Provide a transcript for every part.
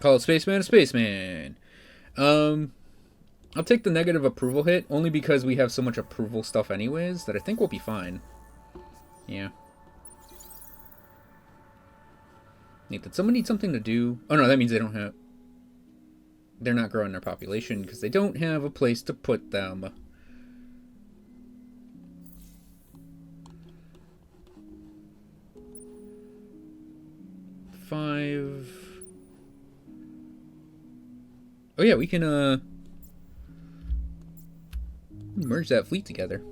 Call it Spaceman a Spaceman. I'll take the negative approval hit, only because we have so much approval stuff anyways, that I think we'll be fine. Yeah. Did someone need something to do? Oh no, that means they don't have... They're not growing their population, because they don't have a place to put them. Five... Oh yeah, we can, merge that fleet together.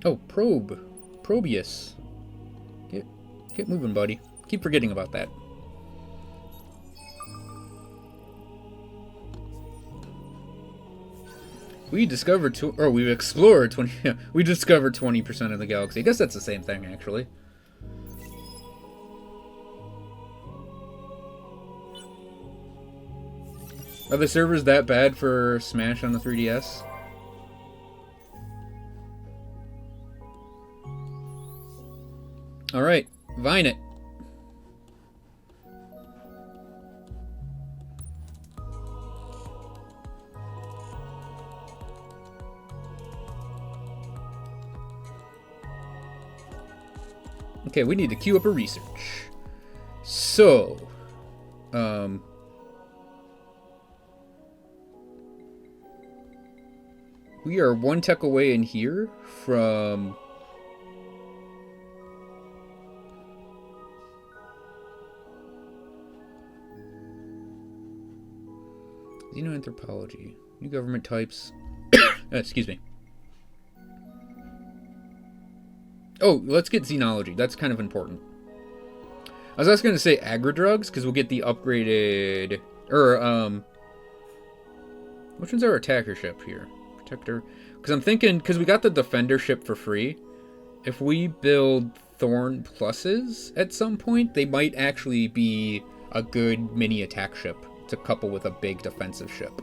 Oh, probe. Probius. Get moving, buddy. Keep forgetting about that. We discovered we've explored 20 we discovered 20% of the galaxy. I guess that's the same thing actually. Are the servers that bad for Smash on the 3DS? Alright, Vine it. Okay, we need to queue up a research. So, we are one tech away in here from... Xenoanthropology. New government types. Excuse me. Oh, let's get xenology. That's kind of important. I was also going to say agri-drugs, because we'll get the upgraded... Which one's our attacker ship here? Protector. Because I'm thinking, because we got the defender ship for free, if we build Thorn pluses at some point, they might actually be a good mini attack ship to couple with a big defensive ship.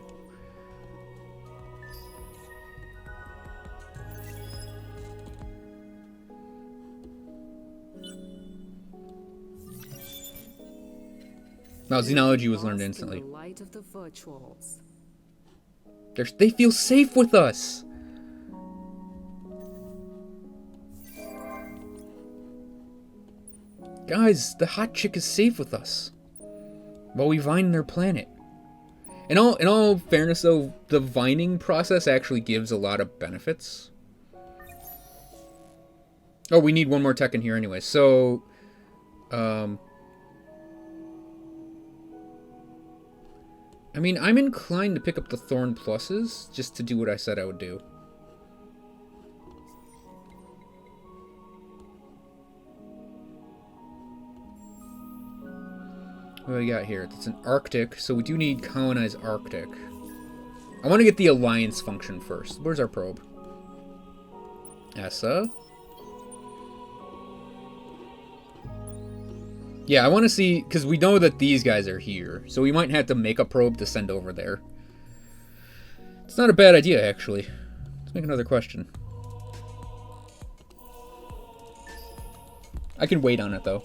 Now, xenology was learned instantly. They feel safe with us! Guys, the hot chick is safe with us. While we vine their planet. In all fairness, though, the vining process actually gives a lot of benefits. Oh, we need one more tech in here anyway. So, I mean, I'm inclined to pick up the Thorn pluses just to do what I said I would do. What do we got here? It's an Arctic, so we do need colonize Arctic. I want to get the alliance function first. Where's our probe? ESSA. Yeah, I want to see, because we know that these guys are here, so we might have to make a probe to send over there. It's not a bad idea, actually. Let's make another question. I can wait on it, though.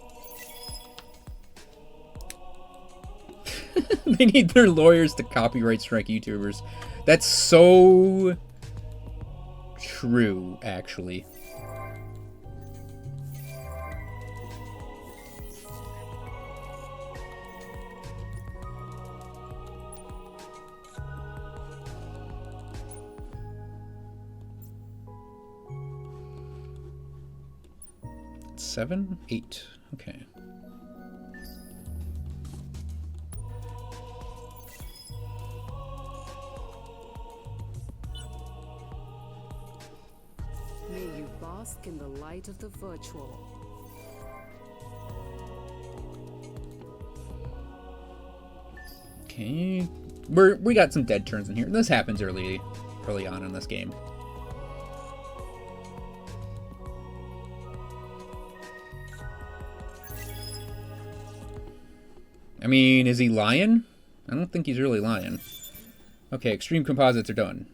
They need their lawyers to copyright strike YouTubers. That's so true, actually. Seven? 8. Okay. May you bask in the light of the virtual. Okay. We got some dead turns in here. This happens early on in this game. I mean, is he lying? I don't think he's really lying. Okay, extreme composites are done.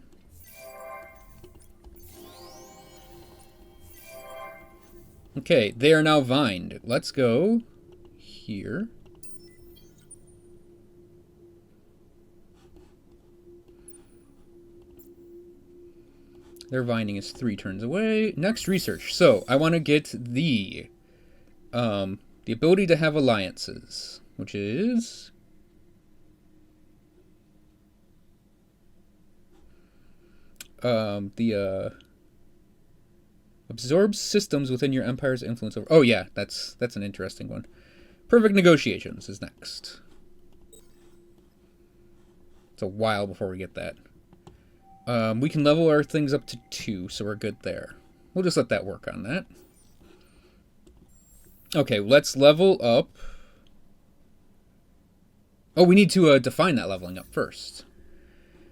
Okay, they are now vined. Let's go here. Their vining is 3 turns away. Next research. So I want to get the ability to have alliances, which is absorbs systems within your empire's influence over. Oh yeah, that's an interesting one. Perfect negotiations is next. It's a while before we get that. We can level our things up to 2, so we're good there. We'll just let that work on that. Okay, let's level up. Oh, we need to define that leveling up first.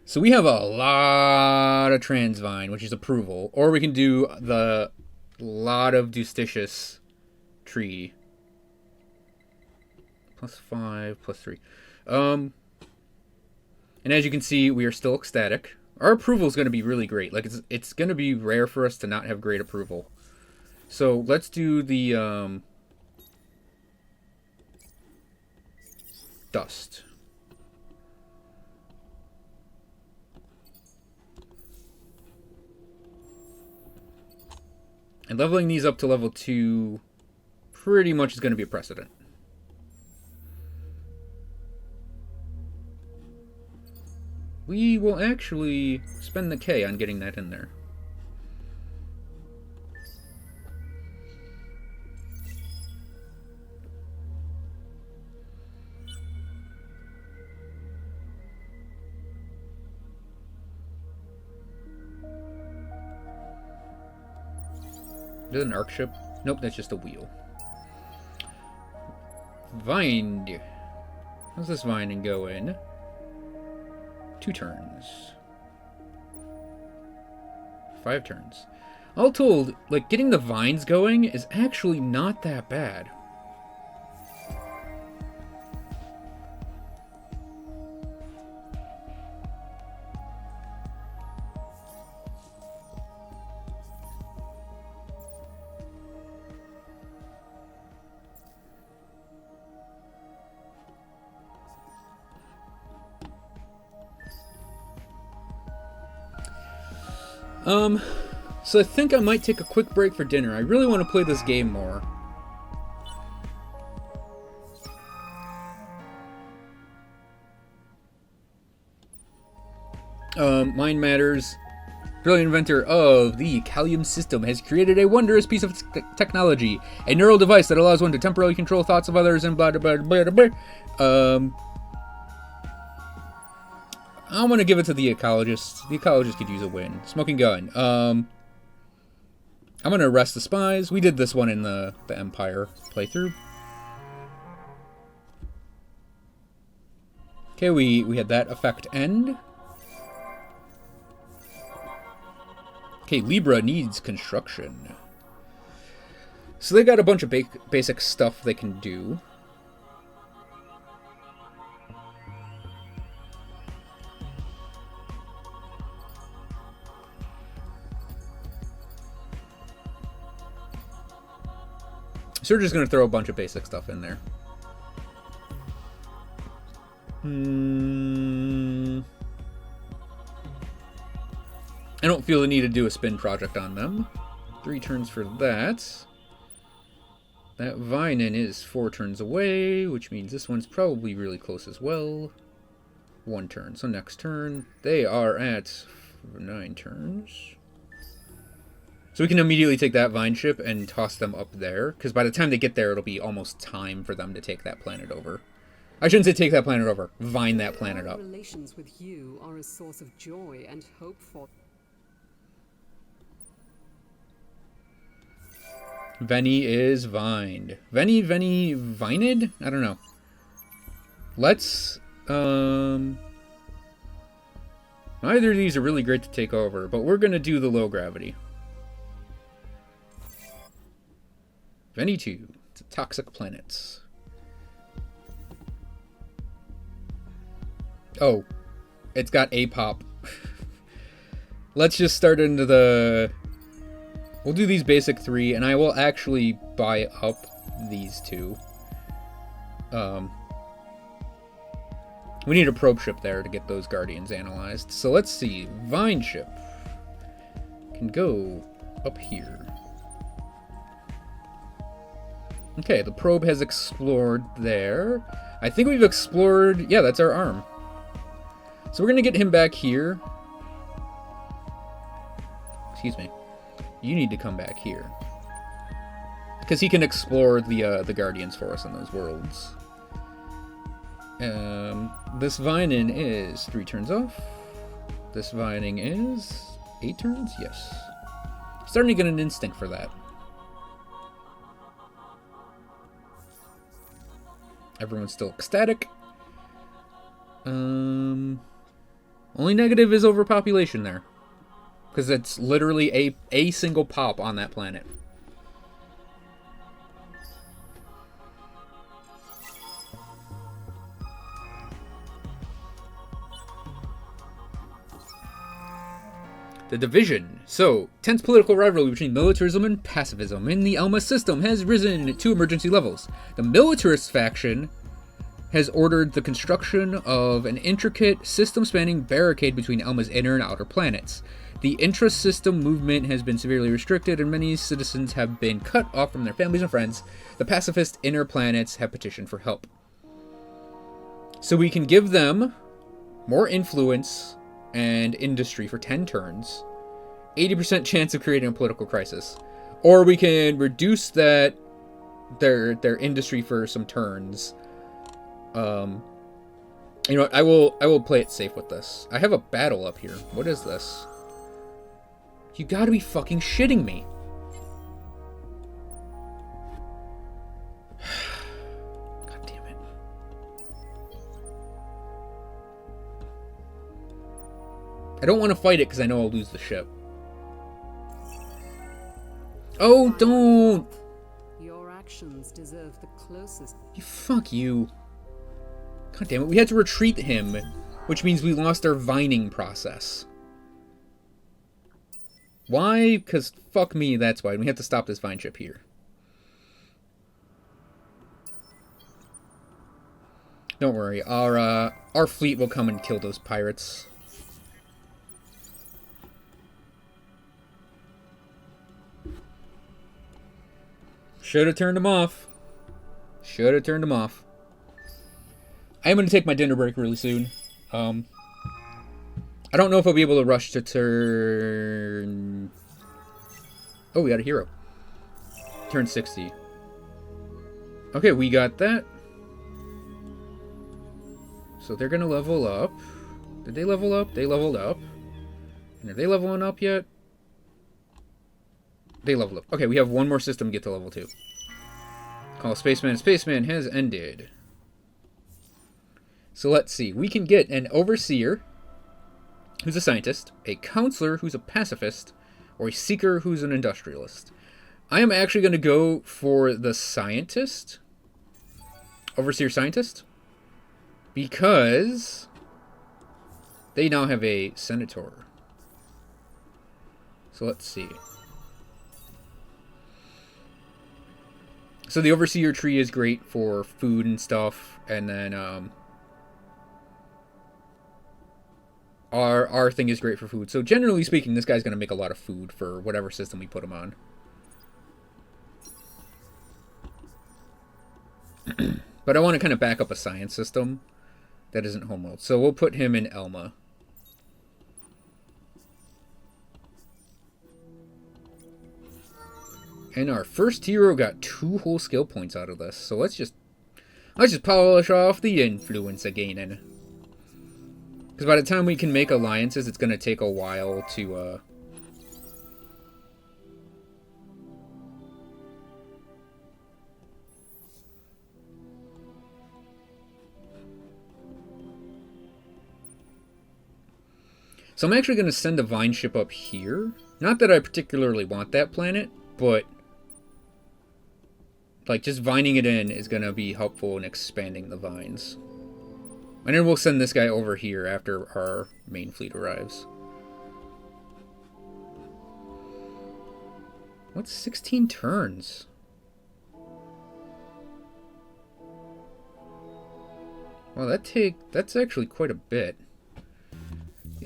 So we have a lot of Transvine, which is approval. Or we can do the lot of Justitious tree. +5, +3. And as you can see, we are still ecstatic. Our approval is going to be really great. Like, it's going to be rare for us to not have great approval. So let's do the dust. And leveling these up to level 2 pretty much is going to be a precedent. We will actually spend the K on getting that in there. Is that an arc ship? Nope, that's just a wheel. Vined. How's this vining going? 2 turns. 5 turns. All told, like, getting the vines going is actually not that bad. So I think I might take a quick break for dinner. I really want to play this game more. Mind Matters, brilliant inventor of the Callium system, has created a wondrous piece of technology, a neural device that allows one to temporarily control thoughts of others and blah blah blah blah blah. I'm gonna give it to the ecologist. The ecologist could use a win. Smoking gun. I'm gonna arrest the spies. We did this one in the Empire playthrough. Okay, we had that effect end. Okay, Libra needs construction. So they got a bunch of basic stuff they can do. So we're just going to throw a bunch of basic stuff in there. I don't feel the need to do a spin project on them. 3 turns for that. That Vinen is 4 turns away, which means this one's probably really close as well. 1 turn. So next turn, they are at 9 turns. So we can immediately take that Vine ship and toss them up there, because by the time they get there, it'll be almost time for them to take that planet over. I shouldn't say take that planet over. Vine that planet up. Relations with you are a source of joy and hope for. Veni is vined. Veni, vined? I don't know. Let's, neither of these are really great to take over, but we're gonna do the low gravity. Veni 2. It's a toxic planet. Oh. It's got a pop. Let's just start into the... We'll do these basic 3, and I will actually buy up these 2. We need a probe ship there to get those guardians analyzed. So let's see. Vine ship can go up here. Okay, the probe has explored there. I think we've explored... Yeah, that's our arm. So we're going to get him back here. Excuse me. You need to come back here. Because he can explore the guardians for us in those worlds. This vining is 3 turns off. This vining is 8 turns? Yes. Starting to get an instinct for that. Everyone's still ecstatic. Only negative is overpopulation there. Because it's literally a single pop on that planet. The division. So, tense political rivalry between militarism and pacifism in the Elma system has risen to emergency levels. The militarist faction has ordered the construction of an intricate, system-spanning barricade between Elma's inner and outer planets. The intra-system movement has been severely restricted, and many citizens have been cut off from their families and friends. The pacifist inner planets have petitioned for help. So we can give them more influence and industry for 10 turns, 80% chance of creating a political crisis, or we can reduce that their industry for some turns. You know what? I will play it safe with this. I have a battle up here. What is this? You gotta be fucking shitting me. God damn it. I don't want to fight it because I know I'll lose the ship. Oh, don't! Your actions deserve the closest. Fuck you. God damn it, we had to retreat him, which means we lost our vining process. Why? Because fuck me, that's why. We have to stop this vine ship here. Don't worry, our fleet will come and kill those pirates. Should have turned them off. Should have turned them off. I am going to take my dinner break really soon. I don't know if I'll be able to rush to turn... Oh, we got a hero. Turn 60. Okay, we got that. So they're going to level up. Did they level up? They leveled up. And are they leveling up yet? They leveled up. Okay, we have one more system to get to level 2. Call Spaceman. Spaceman has ended. So let's see. We can get an Overseer, who's a scientist, a Counselor, who's a pacifist, or a Seeker, who's an industrialist. I am actually going to go for the Scientist. Overseer Scientist. Because they now have a Senator. So let's see. So the Overseer tree is great for food and stuff, and then our thing is great for food. So generally speaking, this guy's going to make a lot of food for whatever system we put him on. But I want to kind of back up a science system that isn't homeworld. So we'll put him in Elma. And our first hero got 2 whole skill points out of this. So let's just polish off the influence again. Because by the time we can make alliances, it's going to take a while to... So I'm actually going to send a vine ship up here. Not that I particularly want that planet, but... like, just vining it in is going to be helpful in expanding the vines. And then we'll send this guy over here after our main fleet arrives. What's 16 turns? Well, that's actually quite a bit.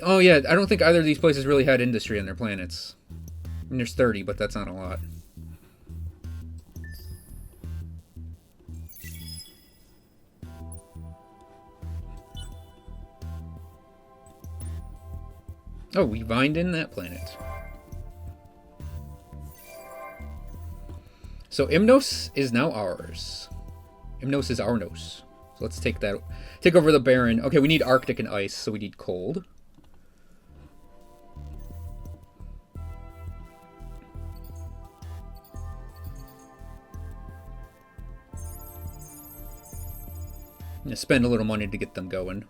Oh yeah, I don't think either of these places really had industry on their planets. I mean, there's 30, but that's not a lot. Oh, we vined in that planet. So Imnos is now ours. Imnos is Arnos. So let's take that. Take over the Baron. Okay, we need Arctic and ice, so we need cold. I'm gonna spend a little money to get them going.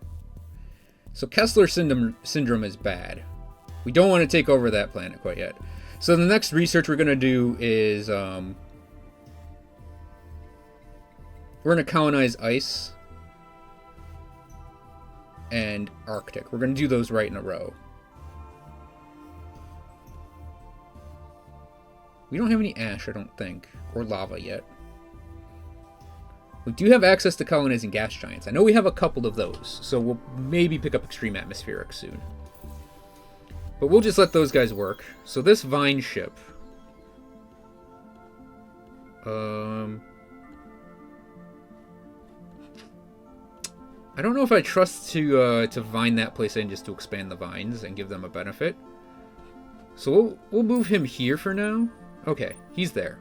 So Kessler syndrome is bad. We don't want to take over that planet quite yet. So the next research we're gonna do is we're gonna colonize ice and Arctic. We're gonna do those right in a row. We don't have any ash, I don't think, or lava yet. We do have access to colonizing gas giants. I know we have a couple of those, so we'll maybe pick up extreme atmospheric soon. But we'll just let those guys work. So this vine ship. I don't know if I trust to vine that place in just to expand the vines and give them a benefit. So we'll move him here for now. Okay, he's there.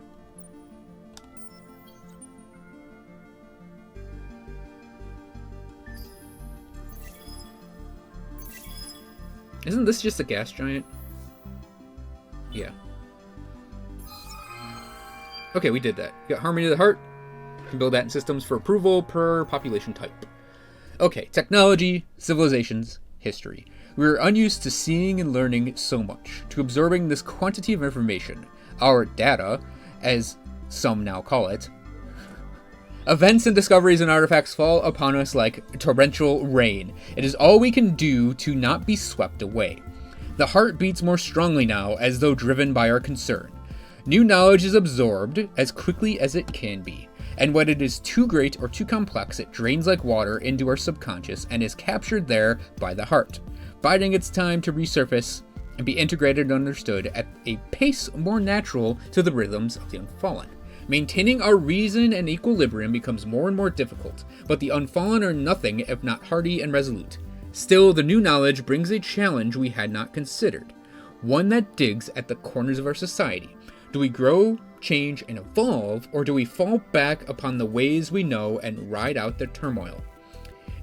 Isn't this just a gas giant? Yeah. Okay, we did that. We got Harmony of the Heart. We can build that in systems for approval per population type. Okay, technology, civilizations, history. We are unused to seeing and learning so much, to absorbing this quantity of information. Our data, as some now call it. Events and discoveries and artifacts fall upon us like torrential rain. It is all we can do to not be swept away. The heart beats more strongly now, as though driven by our concern. New knowledge is absorbed as quickly as it can be, and when it is too great or too complex, it drains like water into our subconscious and is captured there by the heart, biding its time to resurface and be integrated and understood at a pace more natural to the rhythms of the Unfallen. Maintaining our reason and equilibrium becomes more and more difficult, but the Unfallen are nothing if not hardy and resolute. Still, the new knowledge brings a challenge we had not considered, one that digs at the corners of our society. Do we grow, change, and evolve, or do we fall back upon the ways we know and ride out the turmoil?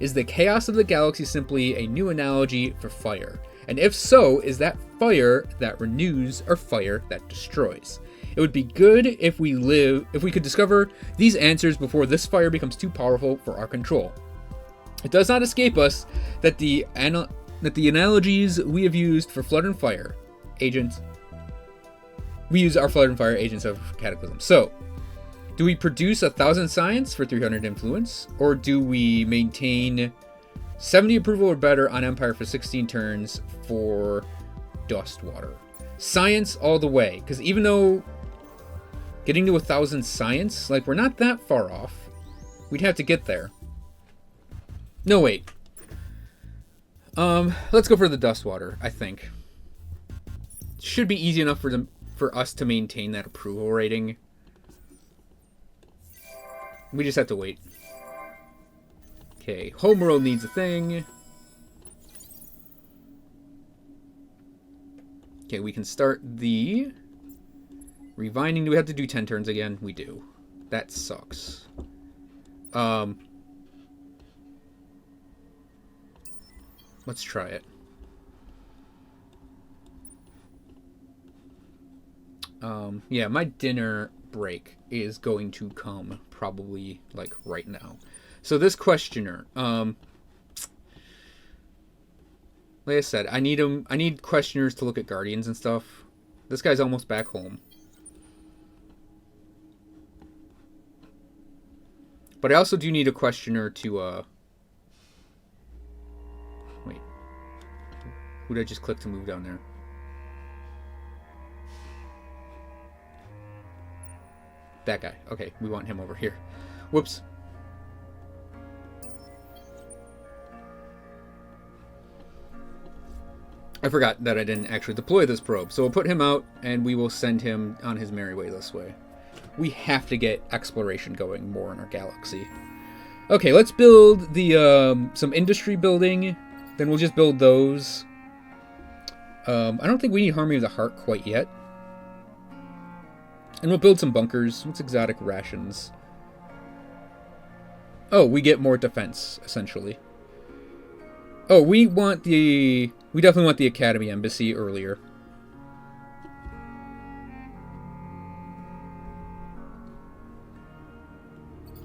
Is the chaos of the galaxy simply a new analogy for fire? And if so, is that fire that renews or fire that destroys? It would be good if we could discover these answers before this fire becomes too powerful for our control. It does not escape us that the analogies we have used for flood and fire agents, we use our flood and fire agents of cataclysm. So, do we produce 1,000 science for 300 influence, or do we maintain 70 approval or better on Empire for 16 turns for dust water? Science all the way, because even though getting to 1,000 science, like, we're not that far off. We'd have to get there. No, wait. Let's go for the dust water, I think. Should be easy enough for us to maintain that approval rating. We just have to wait. Okay, homeworld needs a thing. Okay, we can start the revining. Do we have to do 10 turns again? We do. That sucks. Let's try it. Yeah, my dinner break is going to come probably like right now. So this questioner, like I said, I need questioners to look at guardians and stuff. This guy's almost back home. But I also do need a questioner to Who did I just click to move down there? That guy. Okay, we want him over here. Whoops. I forgot that I didn't actually deploy this probe. So we'll put him out, and we will send him on his merry way this way. We have to get exploration going more in our galaxy. Okay, let's build the some industry building. Then we'll just build those. I don't think we need Harmony of the Heart quite yet. And we'll build some bunkers. What's exotic rations? Oh, we get more defense, essentially. Oh, we definitely want the Academy Embassy earlier.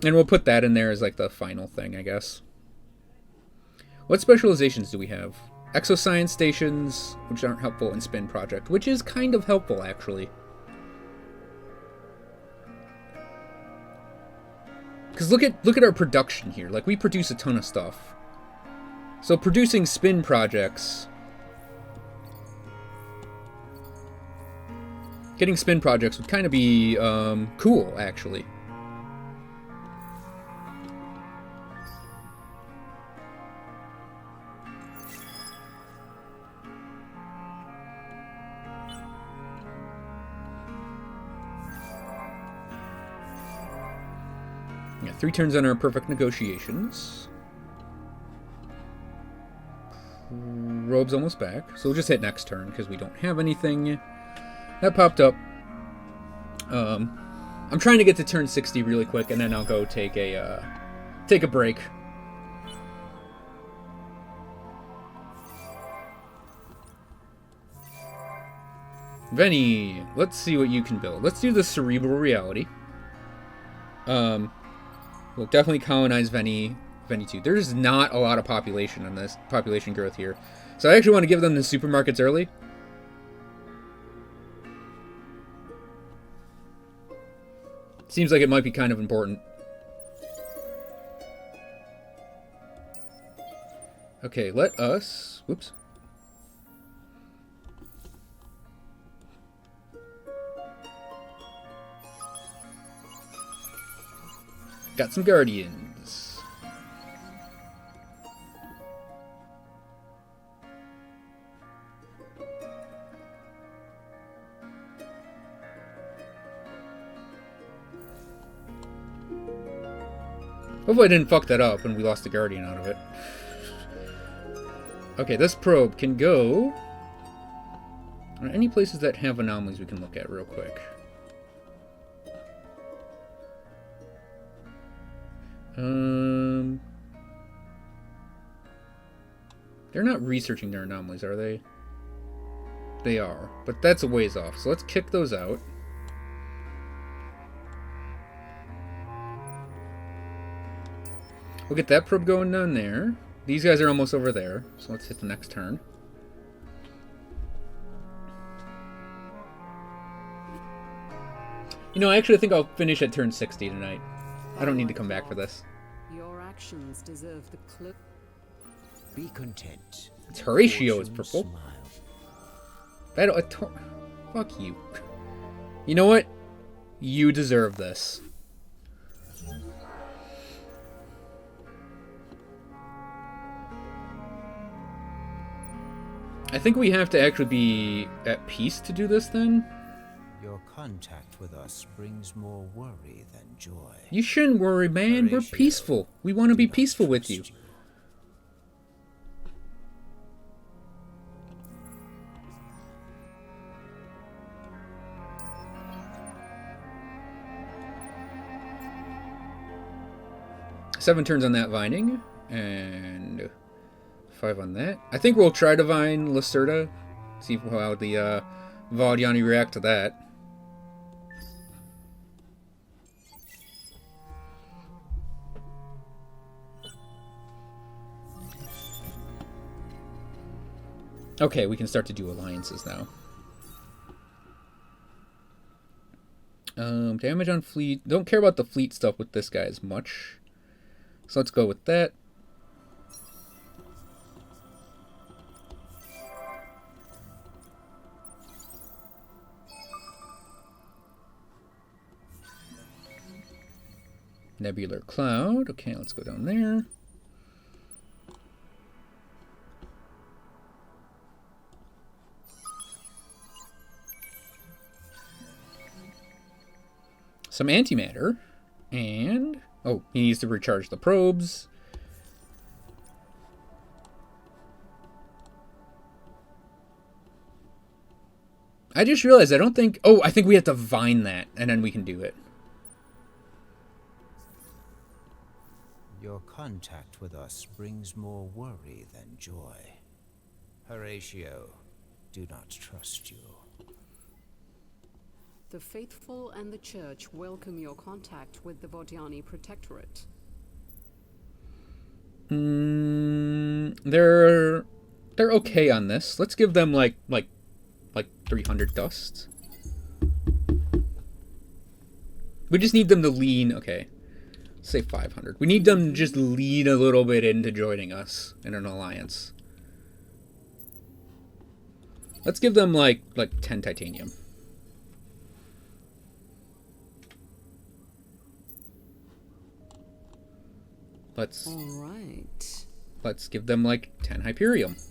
And we'll put that in there as like the final thing, I guess. What specializations do we have? Exoscience stations, which aren't helpful, and spin project, which is kind of helpful, actually. Because look at our production here. Like, we produce a ton of stuff. So producing spin projects... Getting spin projects would kind of be cool, actually. Yeah, 3 turns on our perfect negotiations. Robe's almost back, so we'll just hit next turn because we don't have anything. That popped up. I'm trying to get to turn 60 really quick, and then I'll go take a break. Venny, let's see what you can build. Let's do the cerebral reality. We'll definitely colonize Venny 2. There's not a lot of population on this population growth here, so I actually want to give them the supermarkets early. Seems like it might be kind of important. Okay, let us... Whoops. Got some Guardians. Hopefully I didn't fuck that up and we lost the Guardian out of it. Okay, this probe can go... Are there any places that have anomalies we can look at real quick? They're not researching their anomalies, are they? They are, but that's a ways off, so let's kick those out. We'll get that probe going down there. These guys are almost over there, so let's hit the next turn. You know, actually I think I'll finish at turn 60 tonight. I don't need to come back for this. Your actions deserve the clip. Be content. It's Horatio is purple. Fuck you. You know what? You deserve this. I think we have to actually be at peace to do this then. Your contact with us brings more worry than joy. You shouldn't worry, man. We're peaceful. We want to be peaceful with you. Seven turns on that vining, and 5 on that. I think we'll try to vine Lacerda. See how the Vaudiani react to that. Okay, we can start to do alliances now. Damage on fleet. Don't care about the fleet stuff with this guy as much. So let's go with that. Nebular cloud. Okay, let's go down there. Some antimatter. And... oh, he needs to recharge the probes. I just realized I don't think... oh, I think we have to vine that, and then we can do it. Your contact with us brings more worry than joy. Horatio, do not trust you. The faithful and the church welcome your contact with the Vodiani Protectorate. They're okay on this. Let's give them like 300 dust. We just need them to lean. Okay, say 500. We need them to just lean a little bit into joining us in an alliance. Let's give them like 10 titanium. Let's give them like 10 Hyperium.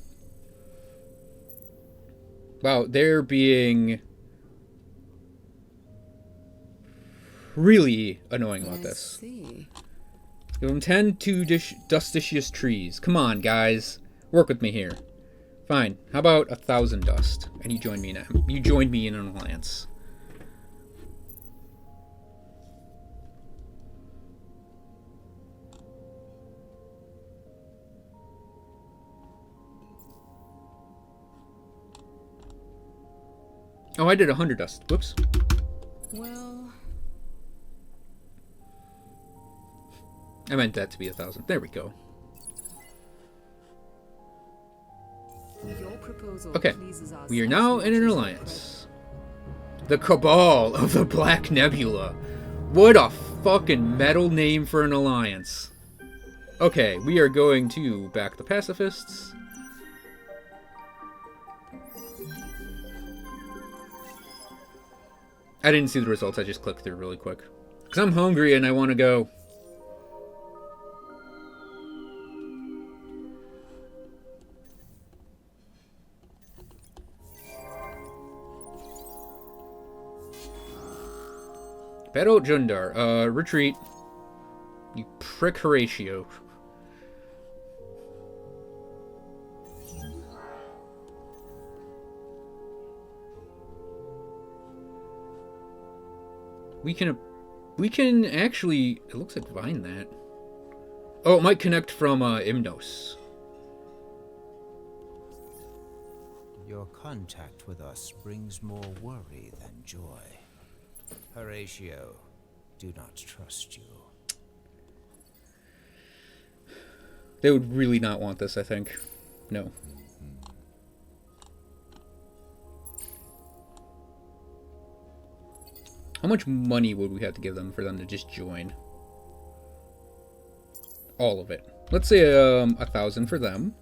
Wow, they're being really annoying about this. See. Give them 10 dusticious trees. Come on, guys. Work with me here. Fine. How about 1,000 dust? And you join me now. You joined me in an alliance. Oh, I did 100 dust. Whoops. Well, I meant that to be 1,000. There we go. your proposal Okay. pleases us We are as now much in an as alliance. The Cabal of the Black Nebula. What a fucking metal name for an alliance. Okay, we are going to back the pacifists. I didn't see the results, I just clicked through really quick. Because I'm hungry and I want to go. Battle Jundar. Retreat. You prick Horatio. We can actually... it looks like Vine that. Oh, it might connect from Imnos. Your contact with us brings more worry than joy. Horatio, do not trust you. They would really not want this, I think. No. How much money would we have to give them for them to just join? All of it. Let's say 1,000 for them.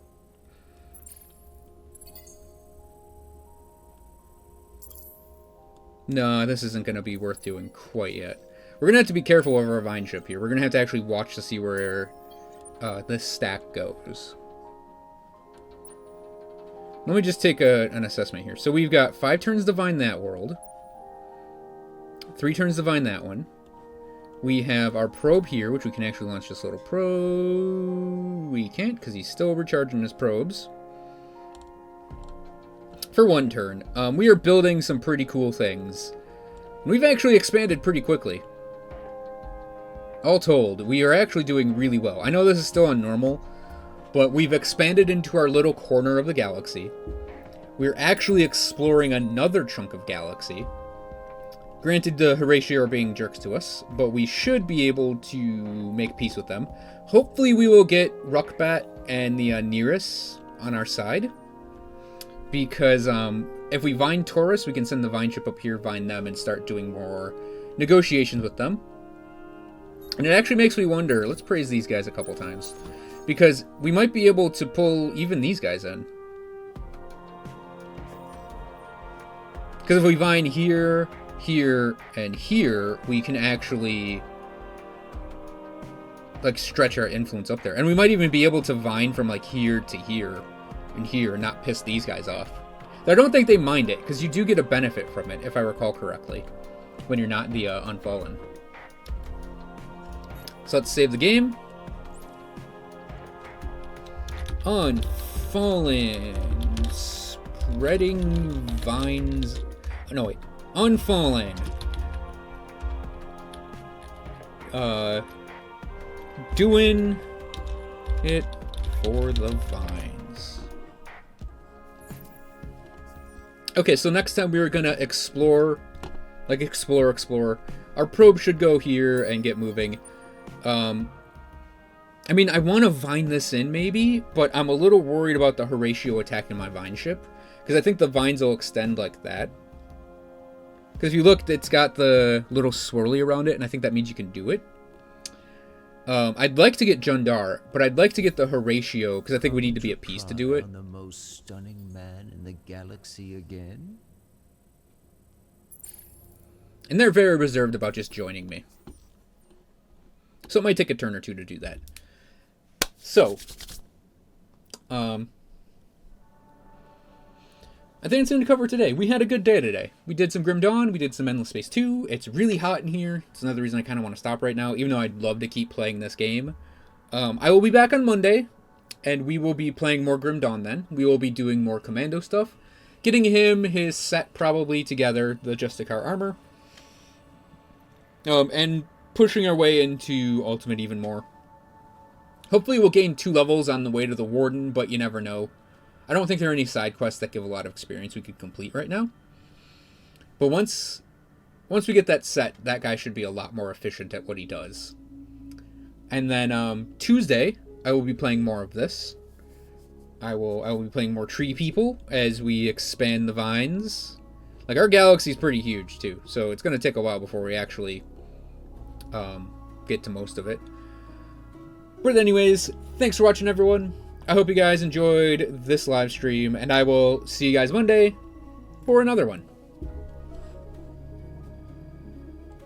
No, this isn't going to be worth doing quite yet. We're going to have to be careful of our vine ship here. We're going to have to actually watch to see where this stack goes. Let me just take an assessment here. So we've got 5 turns to vine that world. 3 turns to vine that one. We have our probe here, which we can actually launch this little probe. We can't, because he's still recharging his probes. For 1 turn. We are building some pretty cool things. We've actually expanded pretty quickly. All told, we are actually doing really well. I know this is still on normal, but we've expanded into our little corner of the galaxy. We're actually exploring another chunk of galaxy. Granted, the Horatio are being jerks to us, but we should be able to make peace with them. Hopefully we will get Ruckbat and the Nearest on our side. Because if we vine Taurus, we can send the vine ship up here, vine them, and start doing more negotiations with them. And it actually makes me wonder, let's praise these guys a couple times. Because we might be able to pull even these guys in. Because if we vine here, here, and here, we can actually like stretch our influence up there. And we might even be able to vine from like here to here and here and not piss these guys off. But I don't think they mind it, because you do get a benefit from it, if I recall correctly, when you're not the Unfallen. So let's save the game. Unfallen. Spreading vines. No, wait. Unfallen. Doing it for the vines. Okay, so next time we were gonna explore. Like, explore. Our probe should go here and get moving. I mean, I want to vine this in, maybe, but I'm a little worried about the Horatio attacking my vine ship, because I think the vines will extend like that. Because if you look, it's got the little swirly around it, and I think that means you can do it. I'd like to get Jundar, but I'd like to get the Horatio, because I think we need to be at peace to do it. On the most stunning man in the galaxy again? And they're very reserved about just joining me. So it might take a turn or two to do that. So, I think it's going to cover today. We had a good day today. We did some Grim Dawn. We did some Endless Space 2. It's really hot in here. It's another reason I kind of want to stop right now, even though I'd love to keep playing this game. I will be back on Monday, and we will be playing more Grim Dawn then. We will be doing more Commando stuff. Getting him his set probably together, the Justicar armor. And pushing our way into Ultimate even more. Hopefully we'll gain 2 levels on the way to the Warden, but you never know. I don't think there are any side quests that give a lot of experience we could complete right now. But once we get that set, that guy should be a lot more efficient at what he does. And then Tuesday, I will be playing more of this. I will be playing more Tree People as we expand the vines. Like, our galaxy's pretty huge too, so it's going to take a while before we actually get to most of it. But anyways, thanks for watching, everyone. I hope you guys enjoyed this live stream, and I will see you guys Monday for another one.